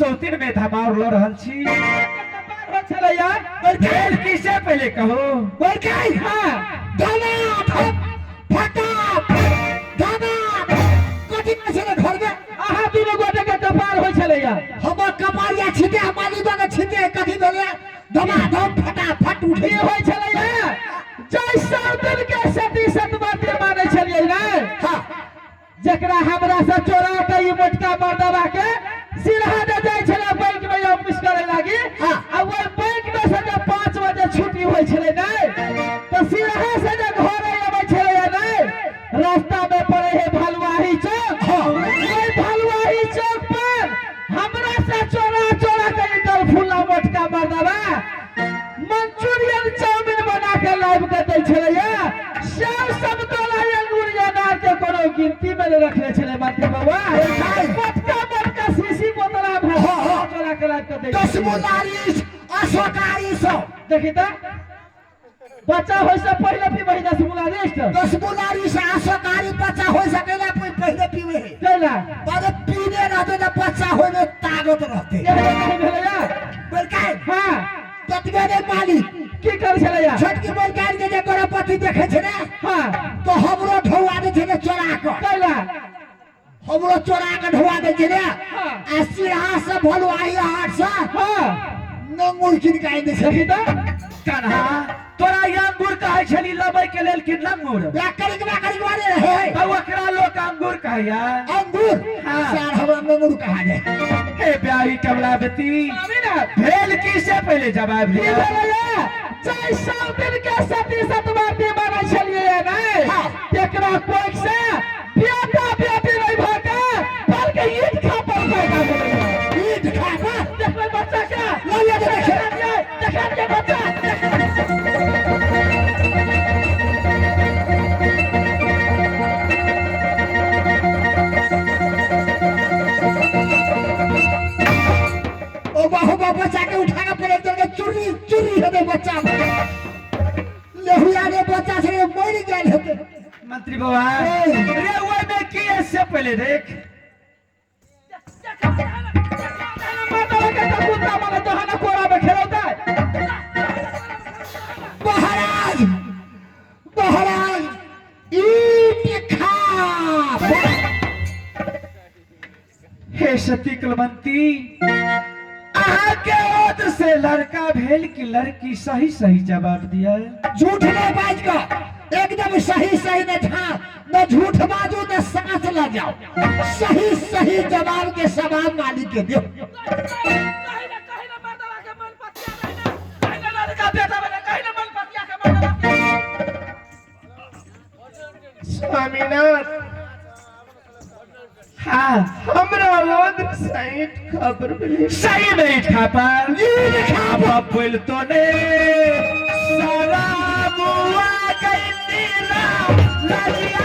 सौतीन में धमार लो रहल छी हो चले यार भेल किसे पहले कहो बोल के हां धना फटा धना कथि में से घर में आहा तीनों गोटे के कपार हो चले यार हम कपार या छिटे हमारी दोगे छिटे कथि भेले धमा धम फटा फट उठे हो चले यार जय सौतीन के सती सतबाती माने छलिए ना हां जकरा हमरा से चोरा के ई मोटका मर्दवा के सिरहा दे जाय छले बैंक में ऑफिस करे लागी हां आ वो बैंक में से जब 5 बजे छुट्टी होय छले ना तो सिरहा से जब घर आवे छले या ना रास्ता में पड़े है भलवाही चौक ओई भलवाही चौक पर हमरा से चोरा के निकल फुला मोटका मर्दवा मंचूरियन चाउमीन बना के लाइव के दे छले या सब समतोला अंगूरिया नार के कोनो गिनती में रखले छले मात्र बाबा मोटका सीसी बोतला चोरा के लाइव के दे 10 मुलारी असोकारी सो देखि त बच्चा होय से पहले पीबे 10 मुलारी 10 मुलारी से असोकारी बच्चा हो सकेला पहले पीवे चला पर पीने रहते तो बच्चा होय में ताकत रहते ये नहीं भेले यार बोल के हां ततबे रे मालिक की कर छले यार छोटकी बोल के जे जे तोरा पति देखे छै ना हां तो हमरो ढौआ दे छै चोरा के चला हमरो चोरा के ढौआ दे छै ना हां आ सिरहा से भलवाही हाट से हां नंगुर किन के आइ दे छै देखि त कान्हा तोरा अंगूर कहै छली लबै के लेल कि लंगूर व्याकरिक वाले रहे तो ओकरा लोग अंगूर कहैया अंगूर हां सार हमरा नंगुर कहा जाए हे ब्याही कमला बेटी भेल की से पहले जवाब दिया जय सौतीन के सती सतबाती माने छलिए ना एकरा कोई से बेटा बेटी नहीं भागा बल्कि ईट खा पर पैदा भेलै ईट खा पर देखबै बच्चा के ले देखे देखा बच्चा बच्चा के उठा के पड़े तो चोरी होते बच्चा लेहुआ ने बच्चा से मर गेल होते मंत्री बाबा रे ओए में की से पहले देख माता के कुत्ता माने दहना कोरा में खेलौता महाराज महाराज ईट खा हे सती कलवंती आहा के ओद से लड़का भेल की लड़की सही सही जवाब दिया झूठ नहीं बाज का एकदम सही सही न था न झूठ बाजू न सांस ल जाओ सही सही जवाब के सवाल मालिक के दो स्वामीनाथ हाँ हमरा ओद सही खबर मिली सही नहीं खा पर ये खा बोल तो ने सारा बुआ गई तेरा लजिया